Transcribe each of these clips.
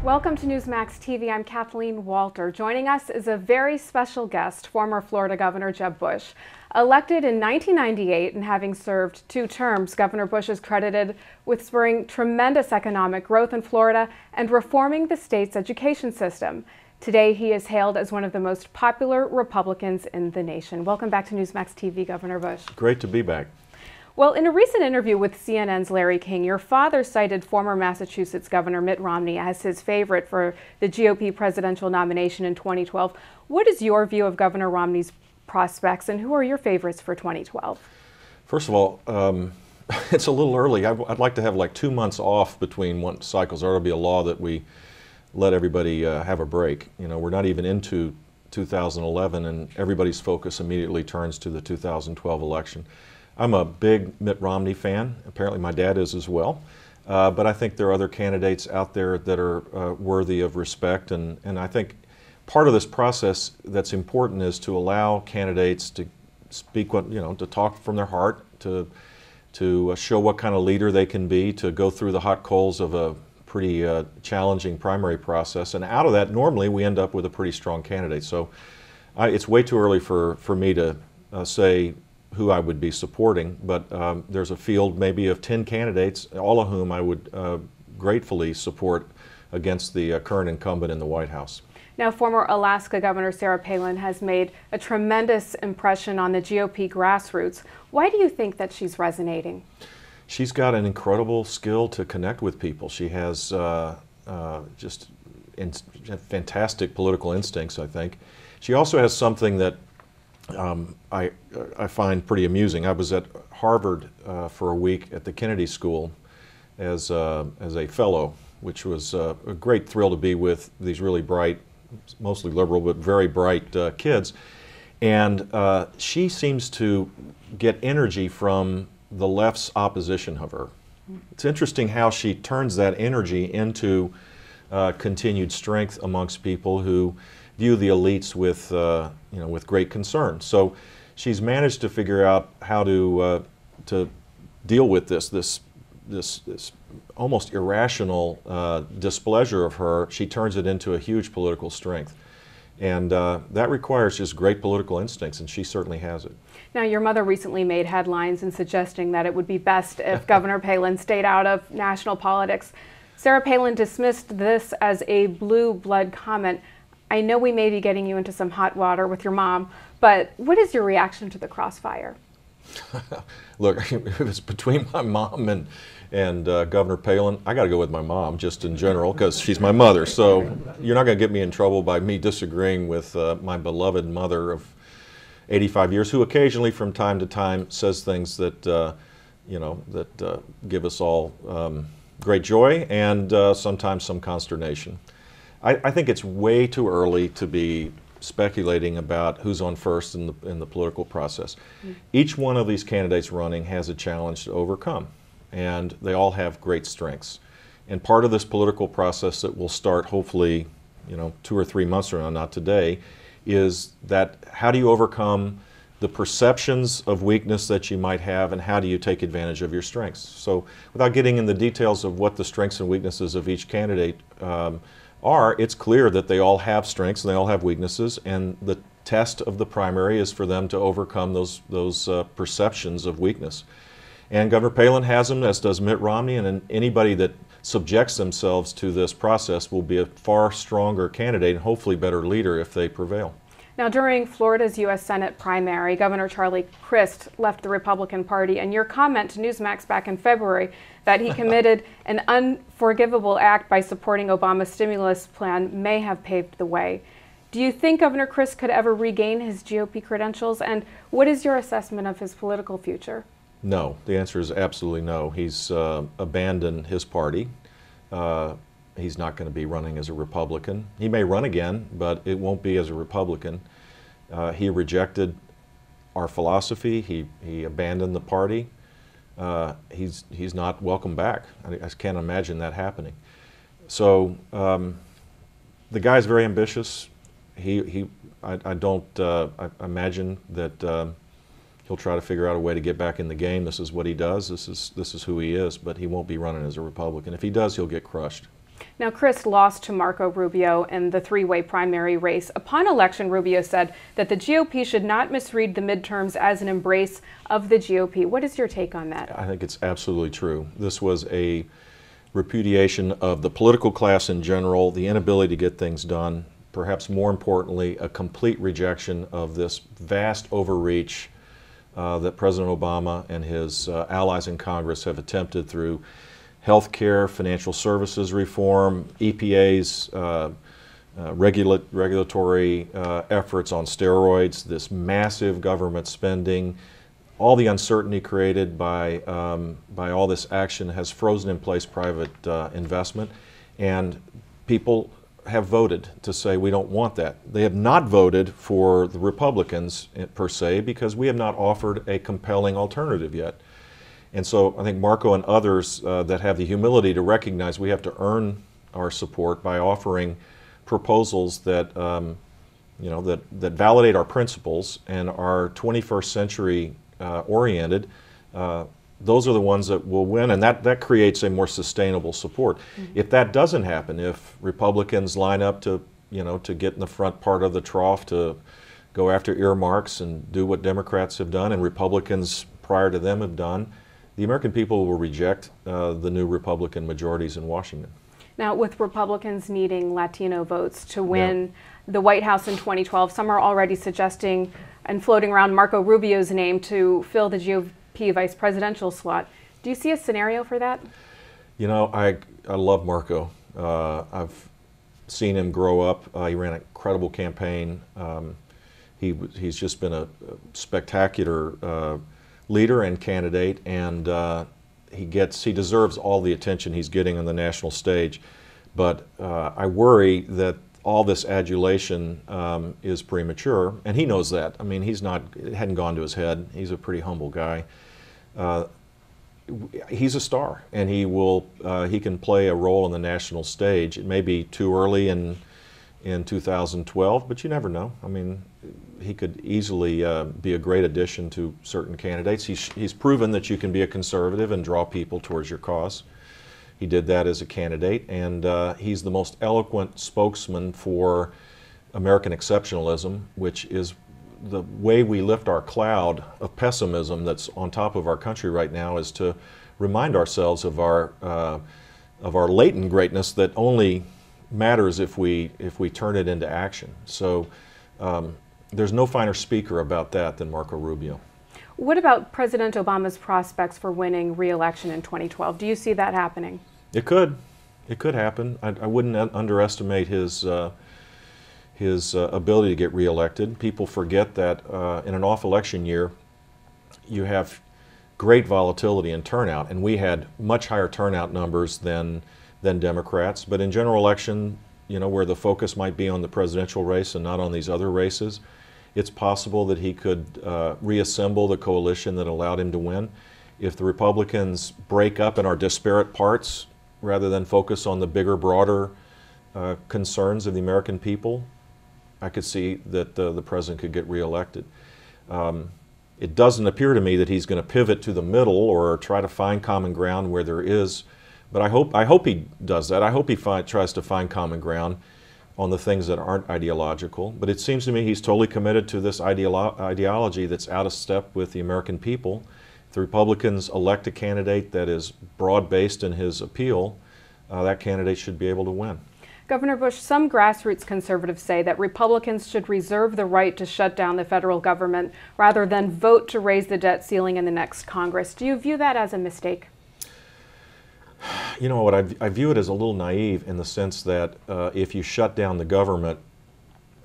Welcome to Newsmax TV. I'm Kathleen Walter. Joining us is a very special guest, former Florida Governor Jeb Bush. Elected in 1998 and having served 2 terms, Governor Bush is credited with spurring tremendous economic growth in Florida and reforming the state's education system. Today, he is hailed as one of the most popular Republicans in the nation. Welcome back to Newsmax TV, Governor Bush. Great to be back. Well, in a recent interview with CNN's Larry King, your father cited former Massachusetts Governor Mitt Romney as his favorite for the GOP presidential nomination in 2012. What is your view of Governor Romney's prospects, and who are your favorites for 2012? First of all, it's a little early. I'd like to have like 2 months off between one cycles. There ought to be a law that we let everybody have a break. You know, we're not even into 2011, and everybody's focus immediately turns to the 2012 election. I'm a big Mitt Romney fan. Apparently my dad is as well. But I think there are other candidates out there that are worthy of respect. And I think part of this process that's important is to allow candidates to speak what, to talk from their heart, to show what kind of leader they can be, to go through the hot coals of a pretty challenging primary process. And out of that, normally we end up with a pretty strong candidate. So it's way too early for me to say who I would be supporting, but there's a field maybe of 10 candidates, all of whom I would gratefully support against the current incumbent in the White House. Now, former Alaska Governor Sarah Palin has made a tremendous impression on the GOP grassroots. Why do you think that she's resonating? She's got an incredible skill to connect with people. She has just fantastic political instincts, I think. She also has something that I find pretty amusing. I was at Harvard for a week at the Kennedy School as a fellow, which was a great thrill to be with these really bright, mostly liberal, but very bright kids. And she seems to get energy from the left's opposition of her. It's interesting how she turns that energy into continued strength amongst people who view the elites with with great concern. So she's managed to figure out how to deal with this almost irrational displeasure of her. She turns it into a huge political strength, and that requires just great political instincts, and she certainly has it. Now, your mother recently made headlines in suggesting that it would be best if Governor Palin stayed out of national politics. Sarah Palin dismissed this as a blue blood comment. I know we may be getting you into some hot water with your mom, but what is your reaction to the crossfire? Look, if it's between my mom and Governor Palin, I got to go with my mom just in general because she's my mother. So you're not going to get me in trouble by me disagreeing with my beloved mother of 85 years, who occasionally from time to time says things that, give us all great joy and sometimes some consternation. I think it's way too early to be speculating about who's on first in the political process. Each one of these candidates running has a challenge to overcome, and they all have great strengths. And part of this political process that will start hopefully 2 or 3 months from now, not today, is that how do you overcome the perceptions of weakness that you might have, and how do you take advantage of your strengths? So without getting in the details of what the strengths and weaknesses of each candidate it's clear that they all have strengths and they all have weaknesses, and the test of the primary is for them to overcome those perceptions of weakness. And Governor Palin has them, as does Mitt Romney, and anybody that subjects themselves to this process will be a far stronger candidate and hopefully better leader if they prevail. Now, during Florida's U.S. Senate primary, Governor Charlie Crist left the Republican Party, and your comment to Newsmax back in February that he committed an unforgivable act by supporting Obama's stimulus plan may have paved the way. Do you think Governor Crist could ever regain his GOP credentials, and what is your assessment of his political future? No. The answer is absolutely no. He's abandoned his party. He's not going to be running as a Republican. He may run again, but it won't be as a Republican. He rejected our philosophy. He abandoned the party. He's not welcome back. I can't imagine that happening. So the guy's very ambitious. I imagine that he'll try to figure out a way to get back in the game. This is what he does. This is who he is. But he won't be running as a Republican. If he does, he'll get crushed. Now, Chris lost to Marco Rubio in the three-way primary race. Upon election, Rubio said that the GOP should not misread the midterms as an embrace of the GOP. What is your take on that? I think it's absolutely true. This was a repudiation of the political class in general, the inability to get things done, perhaps more importantly, a complete rejection of this vast overreach that President Obama and his allies in Congress have attempted through health care, financial services reform, EPA's regulatory efforts on steroids, this massive government spending. All the uncertainty created by all this action has frozen in place private investment, and people have voted to say we don't want that. They have not voted for the Republicans per se because we have not offered a compelling alternative yet. And so I think Marco and others that have the humility to recognize we have to earn our support by offering proposals that that validate our principles and are 21st century oriented, those are the ones that will win, and that creates a more sustainable support. Mm-hmm. If that doesn't happen, if Republicans line up to get in the front part of the trough to go after earmarks and do what Democrats have done and Republicans prior to them have done, the American people will reject the new Republican majorities in Washington. Now, with Republicans needing Latino votes to win the White House in 2012, some are already suggesting and floating around Marco Rubio's name to fill the GOP vice presidential slot. Do you see a scenario for that? You know, I love Marco. I've seen him grow up. He ran an incredible campaign. He's just been a spectacular leader and candidate, and he deserves all the attention he's getting on the national stage. But I worry that all this adulation is premature, and he knows that. I mean, it hadn't gone to his head. He's a pretty humble guy. He's a star, and he can play a role on the national stage. It may be too early in 2012, but you never know. I mean, he could easily be a great addition to certain candidates. He's proven that you can be a conservative and draw people towards your cause. He did that as a candidate, and he's the most eloquent spokesman for American exceptionalism, which is the way we lift our cloud of pessimism that's on top of our country right now, is to remind ourselves of our latent greatness that only matters if we turn it into action. So there's no finer speaker about that than Marco Rubio. What about President Obama's prospects for winning re-election in 2012? Do you see that happening? It could. It could happen. I wouldn't underestimate his ability to get reelected. People forget that in an off-election year, you have great volatility and turnout, and we had much higher turnout numbers than Democrats. But in general election, where the focus might be on the presidential race and not on these other races, it's possible that he could reassemble the coalition that allowed him to win. If the Republicans break up and are disparate parts rather than focus on the bigger, broader concerns of the American people, I could see that the president could get reelected. It doesn't appear to me that he's going to pivot to the middle or try to find common ground where there is, but I hope he does that. I hope he tries to find common ground on the things that aren't ideological. But it seems to me he's totally committed to this ideology that's out of step with the American people. If the Republicans elect a candidate that is broad-based in his appeal, that candidate should be able to win. Governor Bush, some grassroots conservatives say that Republicans should reserve the right to shut down the federal government rather than vote to raise the debt ceiling in the next Congress. Do you view that as a mistake? You know what, I view it as a little naive in the sense that if you shut down the government,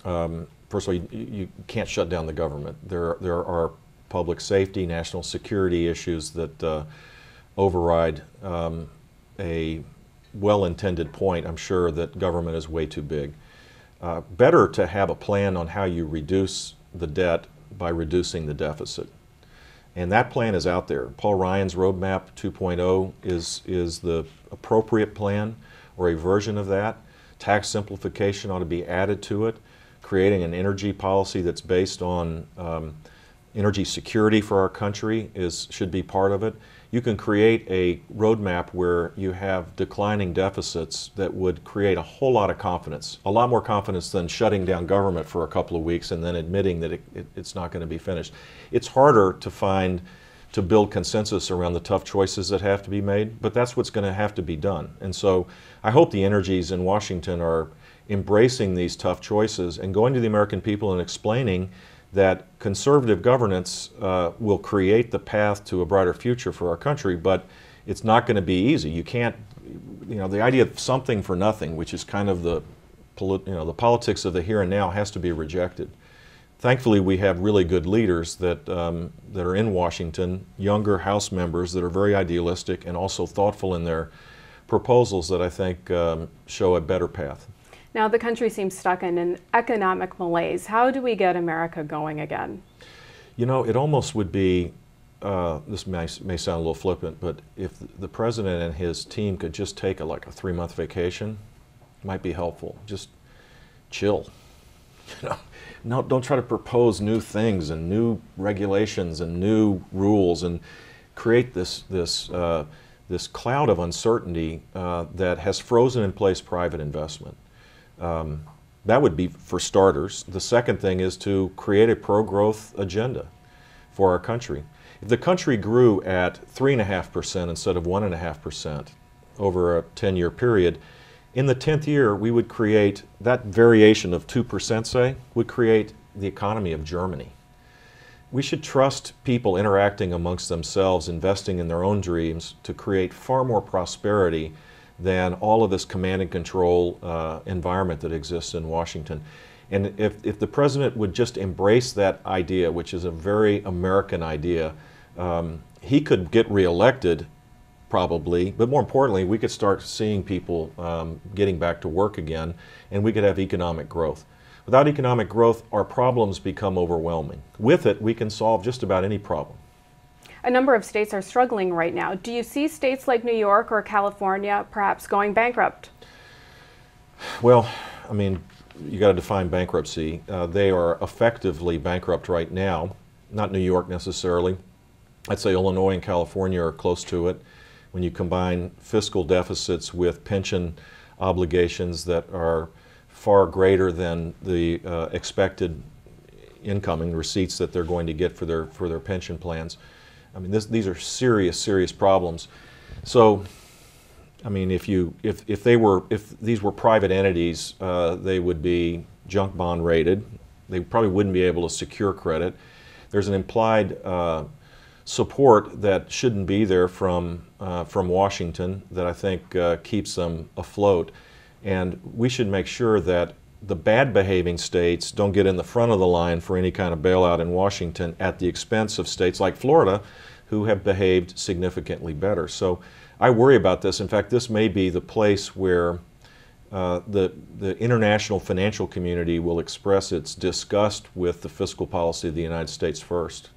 first of all, you can't shut down the government. There are public safety, national security issues that override a well-intended point, I'm sure, that government is way too big. Better to have a plan on how you reduce the debt by reducing the deficit. And that plan is out there. Paul Ryan's Roadmap 2.0 is the appropriate plan, or a version of that. Tax simplification ought to be added to it. Creating an energy policy that's based on energy security for our country should be part of it. you can create a roadmap where you have declining deficits that would create a whole lot of confidence, a lot more confidence than shutting down government for a couple of weeks and then admitting that it's not going to be finished. It's harder to build consensus around the tough choices that have to be made, but that's what's going to have to be done. And so I hope the energies in Washington are embracing these tough choices and going to the American people and explaining that conservative governance will create the path to a brighter future for our country, but it's not going to be easy. You can't, the idea of something for nothing, which is kind of the politics of the here and now, has to be rejected. Thankfully, we have really good leaders that are in Washington, younger House members that are very idealistic and also thoughtful in their proposals that I think show a better path. Now, the country seems stuck in an economic malaise. How do we get America going again? It almost would be, this may sound a little flippant, but if the president and his team could just take a 3-month vacation, it might be helpful. Just chill. No, don't try to propose new things and new regulations and new rules and create this cloud of uncertainty that has frozen in place private investment. That would be for starters. The second thing is to create a pro-growth agenda for our country. If the country grew at 3.5% instead of 1.5% over a 10-year period, in the 10th year we would create, that variation of 2%, say, would create the economy of Germany. We should trust people interacting amongst themselves, investing in their own dreams to create far more prosperity than all of this command and control environment that exists in Washington. And if the president would just embrace that idea, which is a very American idea, he could get reelected probably, but more importantly, we could start seeing people getting back to work again, and we could have economic growth. Without economic growth, our problems become overwhelming. With it, we can solve just about any problem. A number of states are struggling right now. Do you see states like New York or California perhaps going bankrupt? Well, I mean, you got to define bankruptcy. They are effectively bankrupt right now, not New York necessarily. I'd say Illinois and California are close to it. When you combine fiscal deficits with pension obligations that are far greater than the expected incoming receipts that they're going to get for their pension plans. I mean, these are serious problems. So, I mean, if these were private entities, they would be junk bond rated. They probably wouldn't be able to secure credit. There's an implied support that shouldn't be there from Washington that I think keeps them afloat. And we should make sure that the bad behaving states don't get in the front of the line for any kind of bailout in Washington at the expense of states like Florida who have behaved significantly better. So I worry about this. In fact, this may be the place where the international financial community will express its disgust with the fiscal policy of the United States first.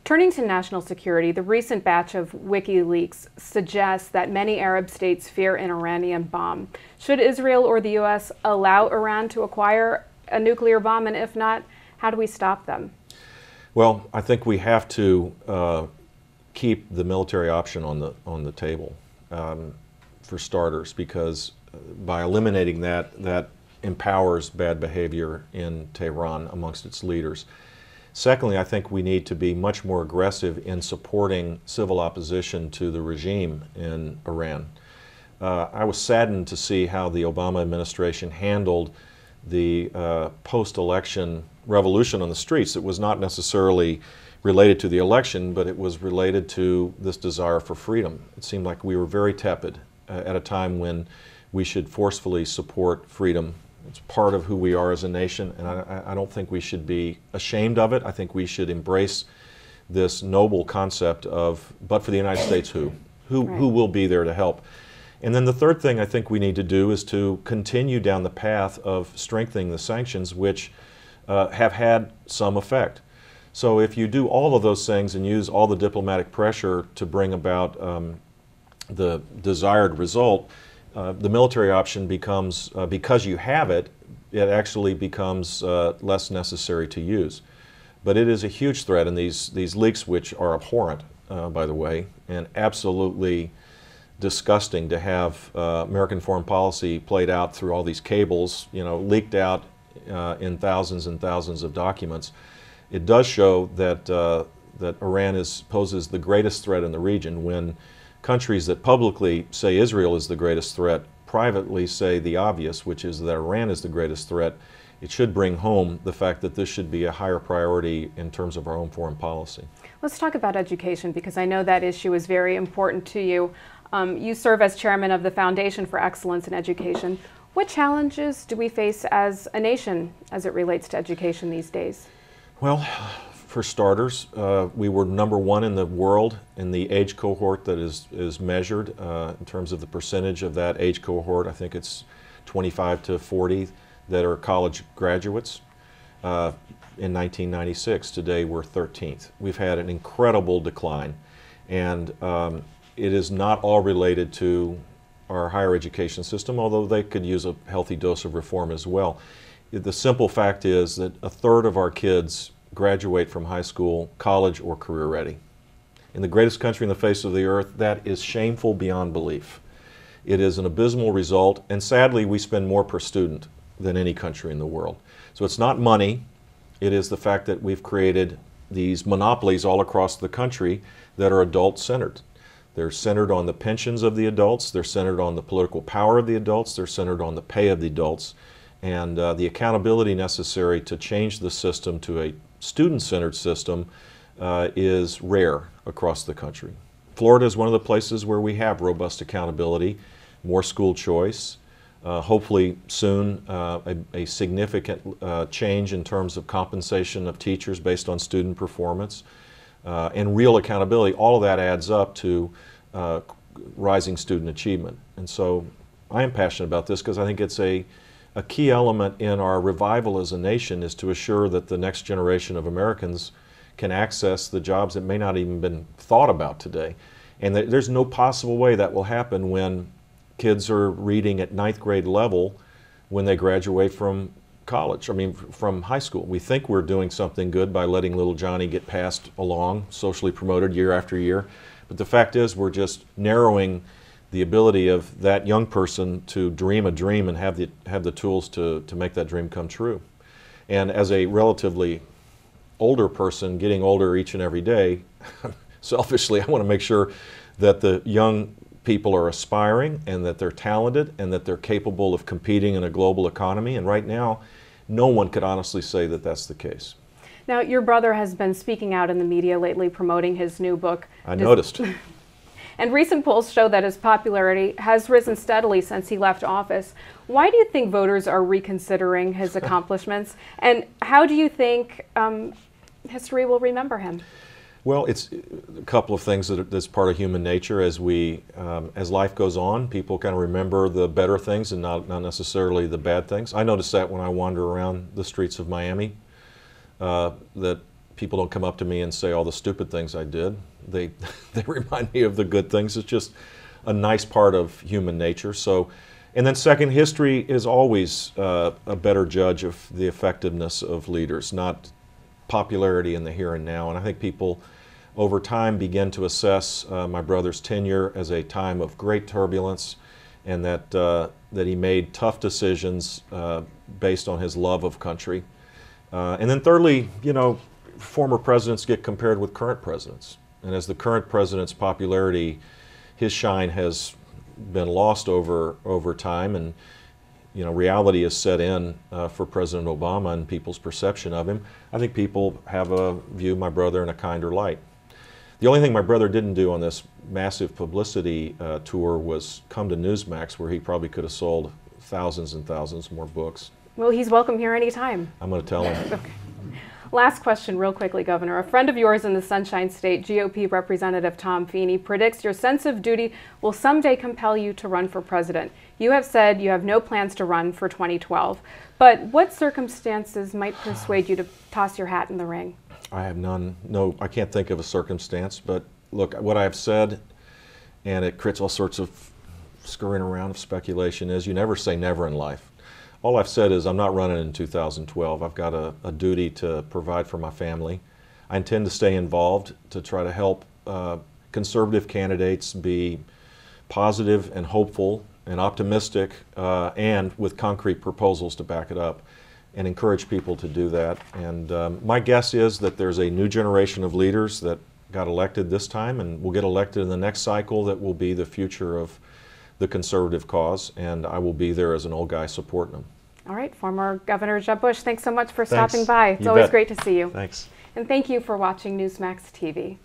Turning to national security, the recent batch of WikiLeaks suggests that many Arab states fear an Iranian bomb. Should Israel or the U.S. allow Iran to acquire a nuclear bomb, and if not, how do we stop them? Well, I think we have to keep the military option on the table, for starters, because by eliminating that empowers bad behavior in Tehran amongst its leaders. Secondly, I think we need to be much more aggressive in supporting civil opposition to the regime in Iran. I was saddened to see how the Obama administration handled the post-election revolution on the streets. It was not necessarily related to the election, but it was related to this desire for freedom. It seemed like we were very tepid at a time when we should forcefully support freedom. It's part of who we are as a nation, and I don't think we should be ashamed of it. I think we should embrace this noble concept of, but for the United States, who will be there to help. And then the third thing I think we need to do is to continue down the path of strengthening the sanctions, which have had some effect. So if you do all of those things and use all the diplomatic pressure to bring about the desired result, the military option becomes, because you have it, it actually becomes less necessary to use. But it is a huge threat, and these leaks, which are abhorrent, by the way, and absolutely disgusting to have American foreign policy played out through all these cables, leaked out in thousands and thousands of documents. It does show that that Iran poses the greatest threat in the region, when countries that publicly say Israel is the greatest threat privately say the obvious, which is that Iran is the greatest threat. It should bring home the fact that this should be a higher priority in terms of our own foreign policy. Let's talk about education, because I know that issue is very important to you. You serve as chairman of the Foundation for Excellence in Education. What challenges do we face as a nation as it relates to education these days? Well, for starters, we were #1 in the world in the age cohort that is measured in terms of the percentage of that age cohort. I think it's 25 to 40 that are college graduates. In 1996, today we're 13th. We've had an incredible decline, and it is not all related to our higher education system, although they could use a healthy dose of reform as well. The simple fact is that 1/3 of our kids graduate from high school, college, or career ready. In the greatest country in the face of the earth, that is shameful beyond belief. It is an abysmal result, and sadly we spend more per student than any country in the world. So it's not money, it is the fact that we've created these monopolies all across the country that are adult-centered. They're centered on the pensions of the adults, they're centered on the political power of the adults, they're centered on the pay of the adults, and the accountability necessary to change the system to a student-centered system is rare across the country. Florida is one of the places where we have robust accountability, more school choice, hopefully soon a significant change in terms of compensation of teachers based on student performance, and real accountability. All of that adds up to rising student achievement. And so I am passionate about this because I think it's a key element in our revival as a nation, is to assure that the next generation of Americans can access the jobs that may not even been thought about today. And there's no possible way that will happen when kids are reading at 9th grade level when they graduate from college, from high school. We think we're doing something good by letting little Johnny get passed along, socially promoted year after year. But the fact is, we're just narrowing the ability of that young person to dream a dream and have the tools to make that dream come true. And as a relatively older person, getting older each and every day, selfishly, I want to make sure that the young people are aspiring and that they're talented and that they're capable of competing in a global economy. And right now, no one could honestly say that that's the case. Now, your brother has been speaking out in the media lately promoting his new book. I noticed. And recent polls show that his popularity has risen steadily since he left office. Why do you think voters are reconsidering his accomplishments? And how do you think history will remember him? Well, it's a couple of things that's part of human nature. As life goes on, people kind of remember the better things and not necessarily the bad things. I notice that when I wander around the streets of Miami, that people don't come up to me and say all the stupid things I did. They remind me of the good things. It's just a nice part of human nature. So, and then second, history is always a better judge of the effectiveness of leaders, not popularity in the here and now. And I think people over time begin to assess my brother's tenure as a time of great turbulence, and that he made tough decisions based on his love of country. And then thirdly, former presidents get compared with current presidents. And as the current president's popularity, his shine has been lost over time, and reality is set in for President Obama and people's perception of him. I think people view my brother in a kinder light. The only thing my brother didn't do on this massive publicity tour was come to Newsmax, where he probably could have sold thousands and thousands more books. Well, he's welcome here anytime. I'm going to tell him. Okay. Last question real quickly, Governor. A friend of yours in the Sunshine State, GOP Representative Tom Feeney, predicts your sense of duty will someday compel you to run for president. You have said you have no plans to run for 2012, but what circumstances might persuade you to toss your hat in the ring? I have none. No, I can't think of a circumstance, but look, what I've said, and it creates all sorts of scurrying around of speculation, is you never say never in life. All I've said is I'm not running in 2012. I've got a duty to provide for my family. I intend to stay involved to try to help conservative candidates be positive and hopeful and optimistic, and with concrete proposals to back it up, and encourage people to do that. And my guess is that there's a new generation of leaders that got elected this time and will get elected in the next cycle that will be the future of the conservative cause, and I will be there as an old guy supporting them. All right, former Governor Jeb Bush, thanks so much for Thanks. stopping by. It's You always bet. great to see you. Thanks. And thank you for watching Newsmax TV.